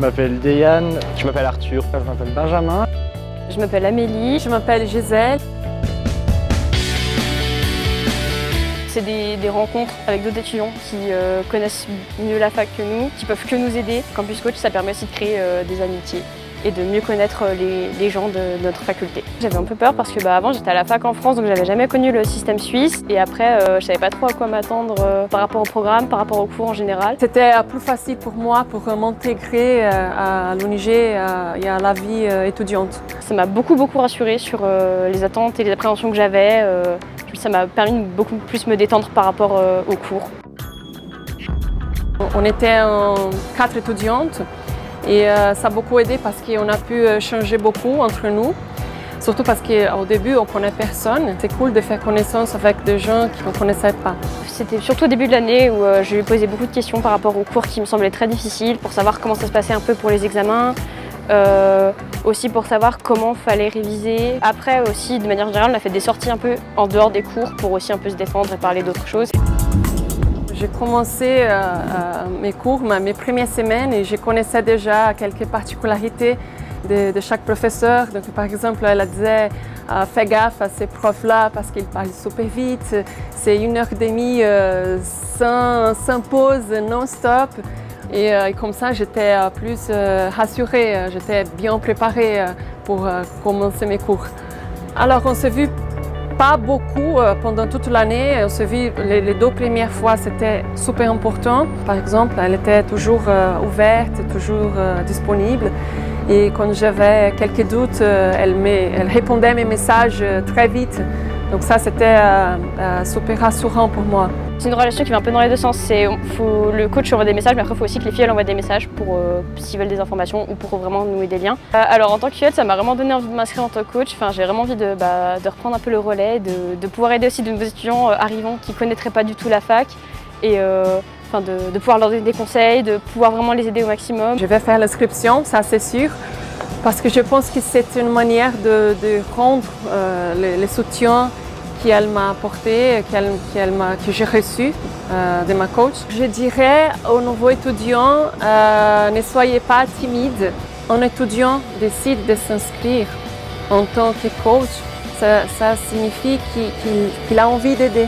m'appelle Déane. Je m'appelle Arthur. Je m'appelle Benjamin. Je m'appelle Amélie. Je m'appelle Gisèle. C'est des rencontres avec d'autres étudiants qui connaissent mieux la fac que nous, qui peuvent que nous aider. Campus Coach, ça permet aussi de créer des amitiés et de mieux connaître les gens de notre faculté. J'avais un peu peur parce que avant j'étais à la fac en France, donc j'avais jamais connu le système suisse et après je savais pas trop à quoi m'attendre par rapport au programme, par rapport aux cours en général. C'était plus facile pour moi pour m'intégrer à l'UNIG et à la vie étudiante. Ça m'a beaucoup rassurée sur les attentes et les appréhensions que j'avais. Ça m'a permis de beaucoup plus me détendre par rapport aux cours. On était 4 étudiantes et ça a beaucoup aidé parce qu'on a pu changer beaucoup entre nous. Surtout parce qu'au début, on ne connaît personne. C'est cool de faire connaissance avec des gens qu'on ne connaissait pas. C'était surtout au début de l'année où je lui posais beaucoup de questions par rapport aux cours qui me semblaient très difficiles, pour savoir comment ça se passait un peu pour les examens. Aussi pour savoir comment fallait réviser. Après aussi, de manière générale, on a fait des sorties un peu en dehors des cours pour aussi un peu se défendre et parler d'autres choses. J'ai commencé mes cours, mes premières semaines, et je connaissais déjà quelques particularités de chaque professeur. Donc, par exemple, elle disait fais gaffe à ces profs-là parce qu'ils parlent super vite. C'est 1h30 sans pause, non-stop. Et comme ça, j'étais plus rassurée, j'étais bien préparée pour commencer mes cours. Alors, on s'est vu pas beaucoup pendant toute l'année. On s'est vu les 2 premières fois, c'était super important. Par exemple, elle était toujours ouverte, toujours disponible. Et quand j'avais quelques doutes, elle répondait à mes messages très vite. Donc ça, c'était super rassurant pour moi. C'est une relation qui va un peu dans les deux sens. Le coach envoie des messages, mais après il faut aussi que les filles envoient des messages pour s'ils veulent des informations ou pour vraiment nouer des liens. Alors en tant que fillette, ça m'a vraiment donné envie de m'inscrire en tant que coach. J'ai vraiment envie de reprendre un peu le relais, de pouvoir aider aussi de nouveaux étudiants arrivants qui ne connaîtraient pas du tout la fac et de pouvoir leur donner des conseils, de pouvoir vraiment les aider au maximum. Je vais faire l'inscription, ça c'est sûr, parce que je pense que c'est une manière de rendre le soutien qu'elle m'a apporté, que j'ai reçu de ma coach. Je dirais aux nouveaux étudiants, ne soyez pas timides. Un étudiant décide de s'inscrire en tant que coach, ça signifie qu'il a envie d'aider.